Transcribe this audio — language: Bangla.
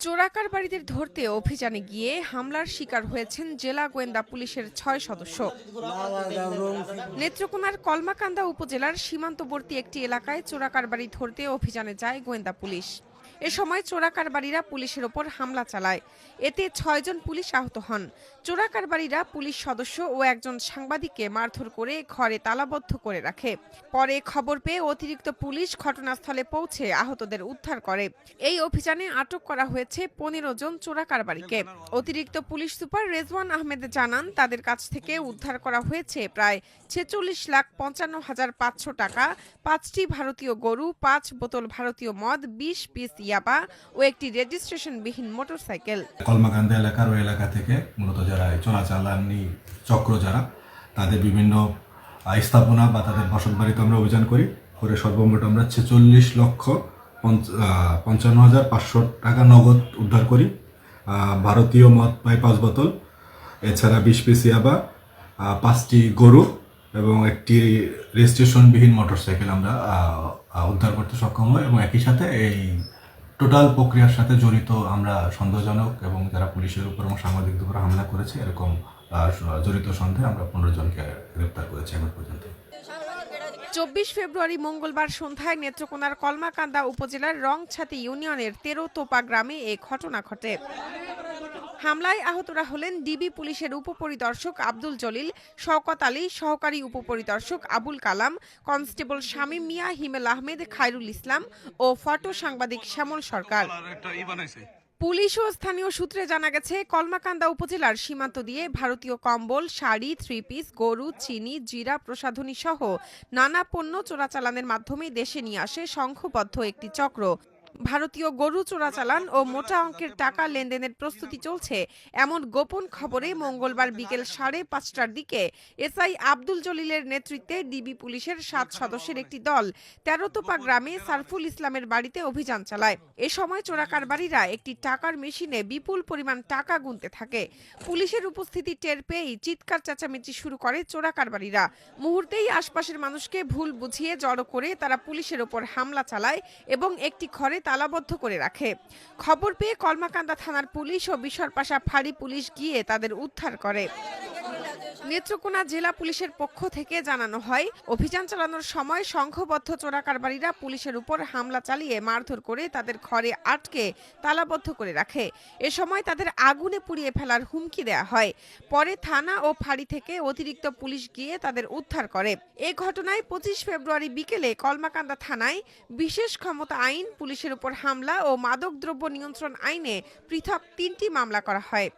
চোরাকারবারিদের ধরতে অভিযানে গিয়ে হামলার শিকার হয়েছেন জেলা গোয়েন্দা পুলিশের ৬ সদস্য। নেত্রকোনার কলমাকান্দা উপজেলার সীমান্তবর্তী একটি এলাকায় চোরাকারবারি ধরতে অভিযানে যায় গোয়েন্দা পুলিশ। এ সময় চোরাকারবারিরা পুলিশের ওপর হামলা চালায়। এতে ৬ জন পুলিশ আহত হন। চোরাকারবারিরা পুলিশ সদস্য ও একজন সাংবাদিককে মারধর করে ঘরে তালাবদ্ধ করে রাখে। পরে খবর পেয়ে অতিরিক্ত পুলিশ ঘটনাস্থলে পৌঁছে আহতদের উদ্ধার করে। এই অভিযানে আটক করা হয়েছে ১৫ জন চোরাকারবারিকে। অতিরিক্ত পুলিশ সুপার রেজওয়ান আহমেদ জানান, তাদের কাছ থেকে উদ্ধার করা হয়েছে প্রায় ৪৬,৫৫,৫০০ টাকা, ৫টি ভারতীয় গরু, ৫ বোতল ভারতীয় মদ, ২০ পিস ইয়াবা ও একটি রেজিস্ট্রেশনবিহীন মোটরসাইকেল। কলমাকান্দা এলাকার ওই এলাকা থেকে মূলত যারা চোরাচালানি চক্র যারা তাদের বিভিন্ন স্থাপনা বা তাদের বসতবাড়িতে আমরা অভিযান করে সর্বমোট আমরা ৪৬,৫৫,৫০০ টাকা নগদ উদ্ধার করি। ভারতীয় মদ প্রায় ৫ বোতল, এছাড়া ২০ পিস ইয়াবা, ৫টি গরু এবং একটি রেজিস্ট্রেশনবিহীন মোটরসাইকেল আমরা উদ্ধার করতে সক্ষম হয়। এবং একই সাথে এই টোটাল প্রক্রিয়ার সাথে জড়িত আমরা সন্দেহজনক এবং যারা পুলিশের উপর এবং সাংবাদিকদের উপর হামলা করেছে এরকম জড়িত সন্দেহে আমরা ১৫ জনকে গ্রেপ্তার করেছি এখন পর্যন্ত। ২৪ ফেব্রুয়ারি মঙ্গলবার সন্ধ্যায় নেত্রকোনার কলমাকান্দা উপজেলার রংছাতি ইউনিয়নের ১৩তোপা গ্রামে এ ঘটনা ঘটে। হামলায় আহতরা হলেন ডিবি পুলিশের উপপরিদর্শক আব্দুল জলিল, শওকত আলী, সহকারী উপপরিদর্শক আবুল কালাম, কনস্টেবল শামীম মিয়া, হিমেল আহমেদ, খায়রুল ইসলাম ও ফটো সাংবাদিক শ্যামল সরকার। পুলিশ ও স্থানীয় সূত্রে জানা গেছে, কলমাকান্দা উপজেলার সীমান্ত দিয়ে ভারতীয় কম্বল, শাড়ি, 3 পিস, গরু, চিনি, জিরা, প্রসাধনী সহ নানা পণ্য চোরাচালানের মাধ্যমে দেশে নিয়ে আসে সংঘবদ্ধ একটি চক্র। ভারতীয় গরু চোরাচালান ও মোটা অঙ্কের টাকা লেনদেনের প্রস্তুতি চলছে এমন গোপন খবরে মঙ্গলবার বিকেল ৫:৩০টার দিকে এসআই আব্দুল জলিলের নেতৃত্বে ডিবি পুলিশের ৭ সদস্যের একটি দল ১৩তোপা গ্রামে সারফুল ইসলামের বাড়িতে অভিযান চালায়। এ সময় চোরাকারবারিরা একটি টাকার মেশিনে বিপুল পরিমাণ টাকা গুনতে থাকে। পুলিশের উপস্থিতি টের পেয়েই চিৎকার চেঁচামেচি শুরু করে চোরাকারবারিরা। মুহূর্তেই আশপাশের মানুষকে ভুল বুঝিয়ে জড়ো করে তারা পুলিশের ওপর হামলা চালায় এবং একটি ঘরে তালাবদ্ধ করে রাখে। খবর পেয়ে কলমাকান্দা থানার পুলিশ ও বিশরপাশা ফাঁড়ি পুলিশ গিয়ে তাদের উদ্ধার করে। নেত্রকোনা জেলা পুলিশের পক্ষ থেকে জানানো হয়, অভিযান চালানোর সময় সংঘবদ্ধ চোরাকারবারিরা পুলিশের উপর হামলা চালিয়ে মারধর করে তাদের ঘরে আটকে তালাবদ্ধ করে রাখে। এ সময় তাদের আগুনে পুড়িয়ে ফেলার হুমকি দেয়া হয়। পরে থানা ও ফাঁড়ি থেকে অতিরিক্ত পুলিশ গিয়ে তাদের উদ্ধার করে। এ ঘটনায় ২৫ ফেব্রুয়ারি বিকেলে কলমাকান্দা থানায় বিশেষ ক্ষমতা আইন, পুলিশের উপর হামলা ও মাদকদ্রব্য নিয়ন্ত্রণ আইনে পৃথক ৩টি মামলা করা হয়।